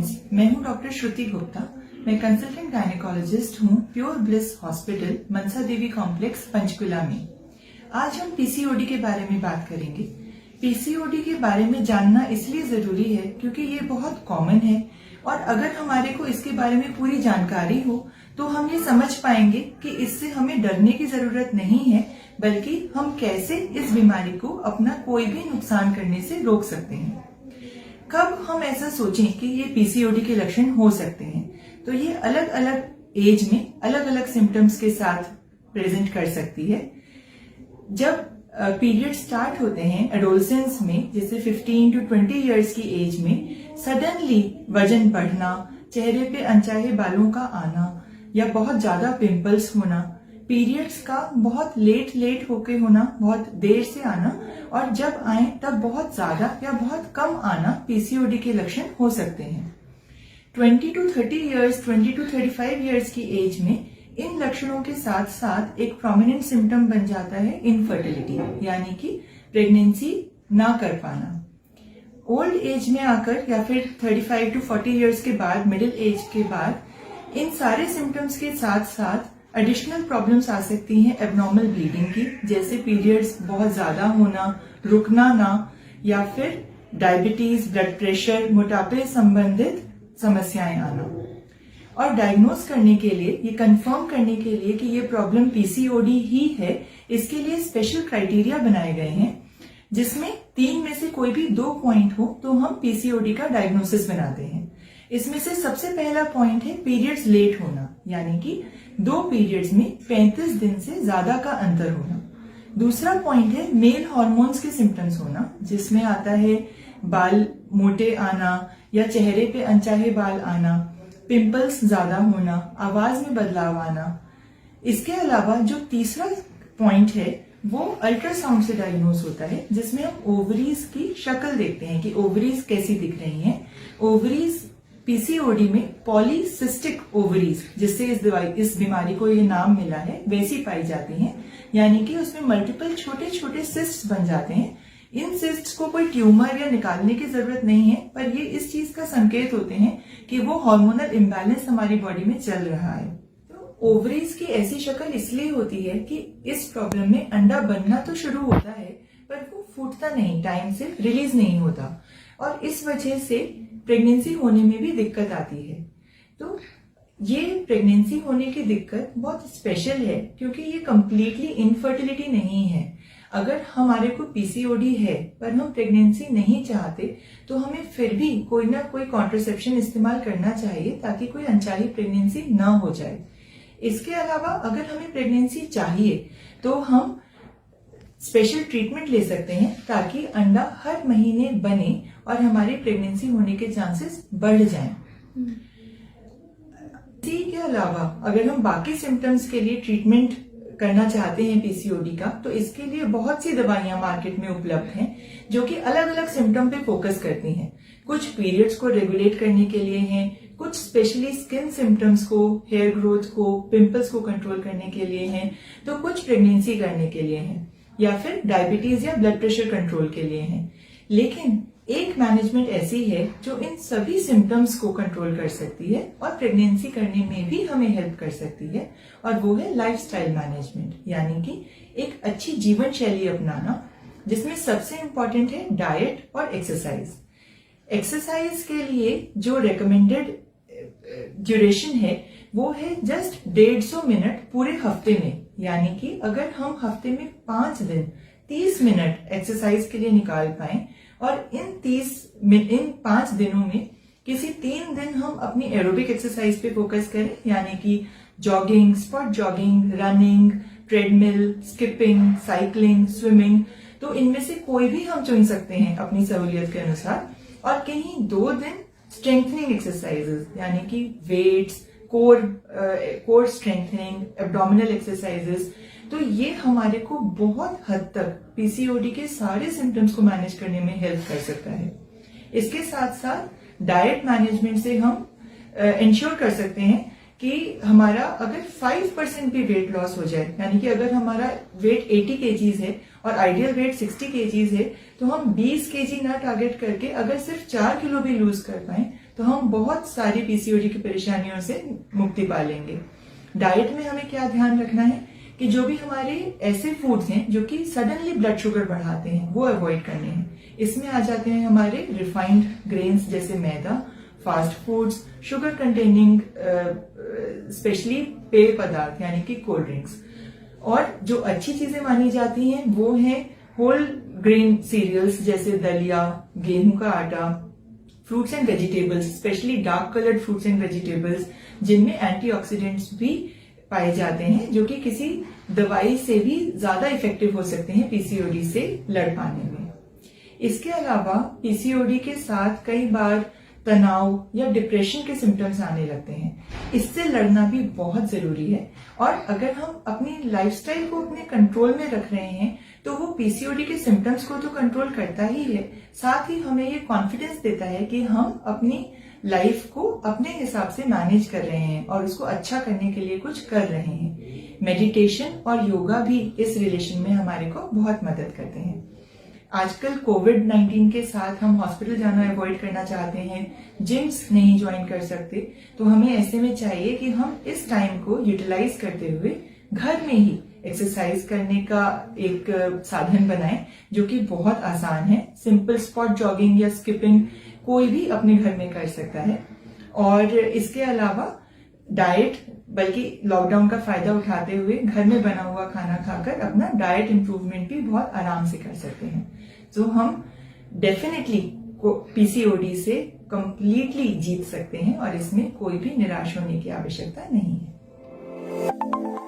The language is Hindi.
फ्रेंड्स, मैं हूं डॉक्टर श्रुति गुप्ता। मैं कंसल्टेंट गायनेकोलॉजिस्ट हूं pure bliss hospital Mansa Devi complex Panchkula में। आज हम पीसीओडी के बारे में बात करेंगे। पीसीओडी के बारे में जानना इसलिए जरूरी है क्योंकि ये बहुत कॉमन है और अगर हमारे को इसके बारे में पूरी जानकारी हो तो हम ये समझ पाएंगे कि इससे हमें डरने की जरूरत नहीं है, बल्कि हम कैसे इस बीमारी को अपना कोई भी नुकसान करने से रोक सकते हैं। कब हम ऐसा सोचें कि ये पीसीओडी के लक्षण हो सकते हैं, तो ये अलग अलग एज में अलग अलग सिम्टम्स के साथ प्रेजेंट कर सकती है। जब पीरियड स्टार्ट होते हैं एडोलसेंस में, जैसे 15 to 20 इयर्स की एज में, सडनली वजन बढ़ना, चेहरे पे अनचाहे बालों का आना या बहुत ज्यादा पिंपल्स होना, पीरियड्स का बहुत लेट होके होना, बहुत देर से आना और जब आए तब बहुत ज्यादा या बहुत कम आना पीसीओडी के लक्षण हो सकते हैं। 20 to 30 इयर्स, 20 to 35 इयर्स की एज में इन लक्षणों के साथ साथ एक प्रोमिनेंट सिम्टम बन जाता है इनफर्टिलिटी, यानी कि प्रेगनेंसी ना कर पाना। ओल्ड एज में आकर या फिर 35 to 40 इयर्स के बाद, मिडिल एज के बाद, इन सारे सिम्टम्स के साथ साथ एडिशनल प्रॉब्लम्स आ सकती हैं एबनॉर्मल ब्लीडिंग की, जैसे पीरियड्स बहुत ज्यादा होना, रुकना ना, या फिर डायबिटीज, ब्लड प्रेशर, मोटापे संबंधित समस्याएं आना। और डायग्नोज करने के लिए, ये कंफर्म करने के लिए कि ये प्रॉब्लम पीसीओडी ही है, इसके लिए स्पेशल क्राइटेरिया बनाए गए हैं, जिसमें 3 में से कोई भी 2 पॉइंट हो तो हम पीसीओडी का डायग्नोसिस बनाते हैं। इसमें से सबसे पहला पॉइंट है पीरियड्स लेट होना, यानी कि 2 पीरियड्स में 35 दिन से ज्यादा का अंतर होना। दूसरा पॉइंट है मेल हार्मोन्स के सिम्टम्स होना, जिसमें आता है बाल मोटे आना या चेहरे पे अनचाहे बाल आना, पिंपल्स ज्यादा होना, आवाज में बदलाव आना। इसके अलावा जो तीसरा पॉइंट है वो अल्ट्रासाउंड से डायग्नोज होता है, जिसमें हम ओवरीज की शक्ल देखते हैं कि ओवरीज कैसी दिख रही हैं। ओवरीज पीसीओडी में पॉलीसिस्टिक ओवरीज, जिससे इस बीमारी को ये नाम मिला है, वैसी पाई जाती हैं, यानी कि उसमें मल्टीपल छोटे छोटे सिस्ट्स बन जाते हैं। इन सिस्ट्स को कोई ट्यूमर या निकालने की जरूरत नहीं है, पर ये इस चीज का संकेत होते हैं कि वो हार्मोनल इम्बैलेंस हमारी बॉडी में चल रहा है। तो ओवरीज की ऐसी शक्ल इसलिए होती है कि इस प्रॉब्लम में अंडा बनना तो शुरू होता है, पर वो फूटता नहीं, टाइम से रिलीज नहीं होता, और इस वजह से प्रेगनेंसी होने में भी दिक्कत आती है। तो ये प्रेगनेंसी होने की दिक्कत बहुत स्पेशल है, क्योंकि ये कंप्लीटली इनफर्टिलिटी नहीं है। अगर हमारे को पीसीओडी है पर हम प्रेगनेंसी नहीं चाहते, तो हमें फिर भी कोई ना कोई कॉन्ट्रासेप्शन इस्तेमाल करना चाहिए ताकि कोई अनचाही प्रेगनेंसी ना हो जाए। इसके अलावा अगर हमें प्रेगनेंसी चाहिए तो हम स्पेशल ट्रीटमेंट ले सकते हैं ताकि अंडा हर महीने बने और हमारी प्रेगनेंसी होने के चांसेस बढ़ जाएं। इसी के अलावा अगर हम बाकी सिम्टम्स के लिए ट्रीटमेंट करना चाहते हैं पीसीओडी का, तो इसके लिए बहुत सी दवाइयां मार्केट में उपलब्ध हैं जो कि अलग अलग सिम्टम पे फोकस करती हैं। कुछ पीरियड्स को रेगुलेट करने के लिए हैं, कुछ स्पेशली स्किन सिम्टम्स को, हेयर ग्रोथ को, पिंपल्स को कंट्रोल करने के लिए हैं, तो कुछ प्रेगनेंसी करने के लिए हैं, या फिर डायबिटीज या ब्लड प्रेशर कंट्रोल के लिए हैं। लेकिन एक मैनेजमेंट ऐसी है जो इन सभी सिम्टम्स को कंट्रोल कर सकती है और प्रेगनेंसी करने में भी हमें हेल्प कर सकती है, और वो है लाइफस्टाइल मैनेजमेंट, यानी कि एक अच्छी जीवन शैली अपनाना, जिसमें सबसे इंपॉर्टेंट है डाइट और एक्सरसाइज। एक्सरसाइज के लिए जो रिकमेंडेड ड्यूरेशन है वो है जस्ट 150 मिनट पूरे हफ्ते में, यानी कि अगर हम हफ्ते में 5 दिन 30 मिनट एक्सरसाइज के लिए निकाल पाए और इन 5 दिनों में किसी 3 दिन हम अपनी एरोबिक एक्सरसाइज पे फोकस करें, यानी कि jogging, spot jogging, running, treadmill, skipping, cycling, swimming, तो इनमें से कोई भी हम चुन सकते हैं अपनी सहूलियत के अनुसार। और कहीं 2 दिन स्ट्रेंथनिंग एक्सरसाइजेस, यानी कि weights, core strengthening, abdominal exercises, तो ये हमारे को बहुत हद तक पीसीओडी के सारे सिम्टम्स को मैनेज करने में हेल्प कर सकता है। इसके साथ साथ डाइट मैनेजमेंट से हम इंश्योर कर सकते हैं कि हमारा अगर 5% भी वेट लॉस हो जाए, यानी कि अगर हमारा वेट 80 kgs है और आइडियल वेट 60 kgs है, तो हम 20 kg ना टारगेट करके अगर सिर्फ 4 किलो भी लूज कर पाए तो हम बहुत सारी पीसीओडी की परेशानियों से मुक्ति पा लेंगे। डाइट में हमें क्या ध्यान रखना है कि जो भी हमारे ऐसे फूड्स हैं जो कि सडनली ब्लड शुगर बढ़ाते हैं वो अवॉइड करने हैं। इसमें आ जाते हैं हमारे रिफाइंड ग्रेन्स जैसे मैदा, fast foods, sugar containing specially पेय पदार्थ यानी कि कोल्ड ड्रिंक्स। और जो अच्छी चीजें मानी जाती हैं वो हैं होल ग्रेन सीरियल्स जैसे दलिया, गेहूं का आटा, fruits and vegetables specially dark coloured fruits and vegetables जिनमें एंटीऑक्सीडेंट्स भी पाए जाते हैं जो कि किसी दवाई से भी ज्यादा इफेक्टिव हो सकते हैं पीसीओडी से लड़ पाने में। इसके अलावा पीसीओडी के साथ कई बार तनाव या डिप्रेशन के सिम्टम्स आने लगते हैं। इससे लड़ना भी बहुत जरूरी है और अगर हम अपनी लाइफस्टाइल को अपने कंट्रोल में रख रहे हैं तो वो पीसीओडी के सिम्टम्स को तो कंट्रोल करता ही है, साथ ही हमें ये कॉन्फिडेंस देता है कि हम अपनी लाइफ को अपने हिसाब से मैनेज कर रहे हैं और उसको अच्छा करने के लिए कुछ कर रहे हैं। मेडिटेशन और योगा भी इस रिलेशन में हमारे को बहुत मदद करते हैं। आजकल कोविड-19 के साथ हम हॉस्पिटल जाना अवॉइड करना चाहते हैं, जिम्स नहीं ज्वाइन कर सकते, तो हमें ऐसे में चाहिए कि हम इस टाइम को यूटिलाइज करते हुए घर में ही एक्सरसाइज करने का एक साधन बनाएं जो कि बहुत आसान है। सिंपल स्पॉट जॉगिंग या स्किपिंग कोई भी अपने घर में कर सकता है। और इसके अलावा डाइट, बल्कि लॉकडाउन का फायदा उठाते हुए घर में बना हुआ खाना खाकर अपना डाइट इंप्रूवमेंट भी बहुत आराम से कर सकते हैं। तो हम डेफिनेटली पीसीओडी से कंप्लीटली जीत सकते हैं और इसमें कोई भी निराश होने की आवश्यकता नहीं है।